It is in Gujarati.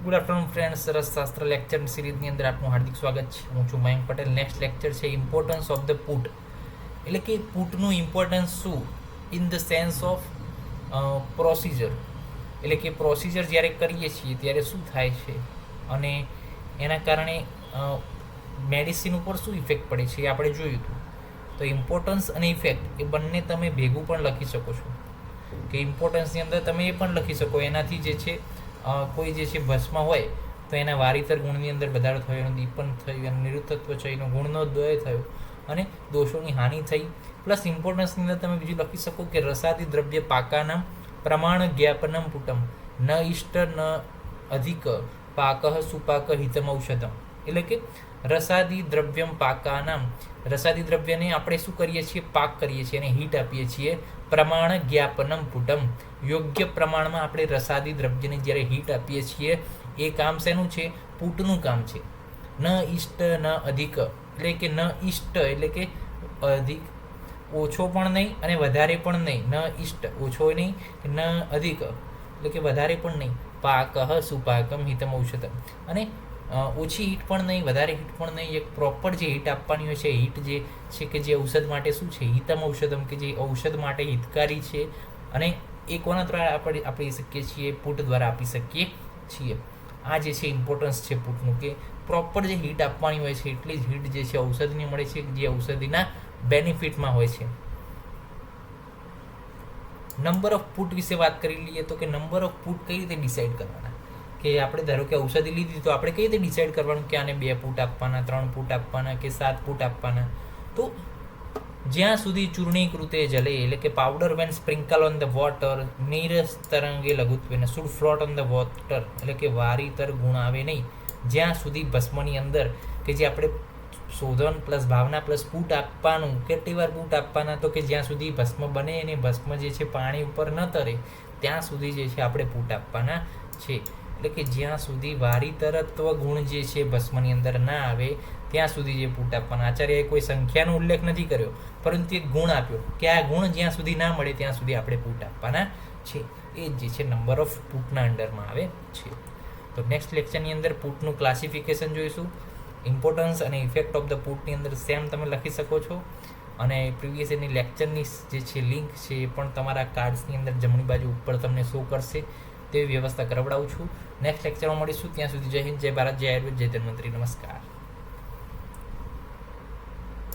ગુડ આફ્ટરનૂન ફ્રેન્ડ્સ, રસશાસ્ત્ર લેક્ચર સિરીઝની અંદર આપનું હાર્દિક સ્વાગત છે. હું છું મયંક પટેલ. નેક્સ્ટ લેક્ચર છે ઇમ્પોર્ટન્સ ઓફ ધ પુટ, એટલે કે પુટનું ઇમ્પોર્ટન્સ શું in the sense of procedure, એટલે કે પ્રોસિજર જ્યારે કરીએ છીએ ત્યારે શું થાય છે અને એના કારણે મેડિસિન ઉપર શું ઇફેક્ટ પડે છે એ આપણે જોયું હતું. તો ઇમ્પોર્ટન્સ અને ઇફેક્ટ એ બંને તમે ભેગું પણ લખી શકો છો. કે ઇમ્પોર્ટન્સની અંદર તમે એ પણ લખી શકો એનાથી જે છે કોઈ જે છે ભસ્મ હોય તો એના વારિતર ગુણની અંદર વધારો થયો, એનું દીપન થયું, એનું નિરુત્તત્વ છે, એનો ગુણનો દ્વય થયો અને દોષોની હાનિ થઈ. પ્લસ ઇમ્પોર્ટન્સની અંદર તમે બીજું લખી શકો કે રસાદી દ્રવ્ય પાકાનામ પ્રમાણ જ્ઞાપનમ પુટમ ન ઇષ્ટ ન અધિક પાક સુપાક હિતમ ઔષધમ, એટલે કે રસાદી દ્રવ્યમ પાકાનામ, રસાદી દ્રવ્યને આપણે શું કરીએ છીએ? પાક કરીએ છીએ અને હીટ આપીએ છીએ. પ્રમાણ જ્ઞાપનમ પુટમ, યોગ્ય પ્રમાણમાં આપણે રસાદી દ્રવ્યને જ્યારે હીટ આપીએ છીએ એ કામ શેનું છે? પુટનું કામ છે. ન ઇષ્ટ ન અધિક, એટલે કે ન ઇષ્ટ એટલે કે અધિક, ઓછો પણ નહીં અને વધારે પણ નહીં. ન ઇષ્ટ ઓછો નહીં, ન અધિક એટલે કે વધારે પણ નહીં. પાક સુપાકમ હિતમ ઔષધમ, અને ઓછી હીટ પણ નહીં, વધારે હીટ પણ નહીં. એક પ્રોપર જે હીટ આપવાની હોય છે, હીટ જે છે કે જે ઔષધ માટે શું છે? હિતમ ઔષધમ, કે જે ઔષધ માટે હિતકારી છે. અને એ કોના દ્વારા આપણે આપી શકીએ છીએ? પુટ દ્વારા આપી શકીએ છીએ. આ જે છે ઇમ્પોર્ટન્સ છે પુટનું, કે પ્રોપર જે હીટ આપવાની હોય છે એટલી જ હીટ જે છે ઔષધિને મળે છે, જે ઔષધિના બેનિફિટમાં હોય છે. નંબર ઓફ પુટ વિશે વાત કરી લઈએ તો કે નંબર ઓફ પુટ કઈ રીતે ડિસાઇડ કરવાના? કે આપણે ધારો કે ઔષધિ લીધી તો આપણે કઈ રીતે ડિસાઇડ કરવાનું કે આને 2 પુટ આપવાના, 3 પુટ આપવાના કે 7 પુટ આપવાના? તો જ્યાં સુધી ચૂર્ણીકૃતે જલે, એટલે કે powder when sprinkle on the water નીરસ તરંગે લઘુત્વેન should float on the water, એટલે કે વારીતર ગુણ આવે નહીં. જ્યાં સુધી ભસ્મની અંદર કે જે આપણે શોધન પ્લસ ભાવના પ્લસ પુટ આપવાનું, કેટલી વાર પુટ આપવાના? તો કે જ્યાં સુધી ભસ્મ બને અને ભસ્મ જે છે પાણી ઉપર ન તરે ત્યાં સુધી જે છે આપણે પુટ આપવાના છે. એટલે કે જ્યાં સુધી વારીતરત્વ ગુણ જે છે ભસ્મની અંદર ના આવે ત્યાં સુધી જે પુટ આપવાના. આચાર્યએ કોઈ સંખ્યાનો ઉલ્લેખ નથી કર્યો, પરંતુ એક ગુણ આપ્યો કે આ ગુણ જ્યાં સુધી ના મળે ત્યાં સુધી આપણે પુટ આપવાના છે. એ જે છે નંબર ઓફ પુટના અંડરમાં આવે છે. તો નેક્સ્ટ લેક્ચરની અંદર પુટનું ક્લાસિફિકેશન જોઈશું. ઇમ્પોર્ટન્સ અને ઇફેક્ટ ઓફ ધ પુટની અંદર સેમ તમે લખી શકો છો. અને પ્રીવિયસ એની લેક્ચરની જે છે લિંક છે એ પણ તમારા કાર્ડ્સની અંદર જમણી બાજુ ઉપર તમને શો કરશે. તેવી વ્યવસ્થા કરાવડાવું છું. નેક્સ્ટ લેક્ચરમાં મળીશું. ત્યાં સુધી જય હિન્દ, જય ભારત, જય આયુર્વેદ, જય ધન્વંતરી. નમસ્કાર.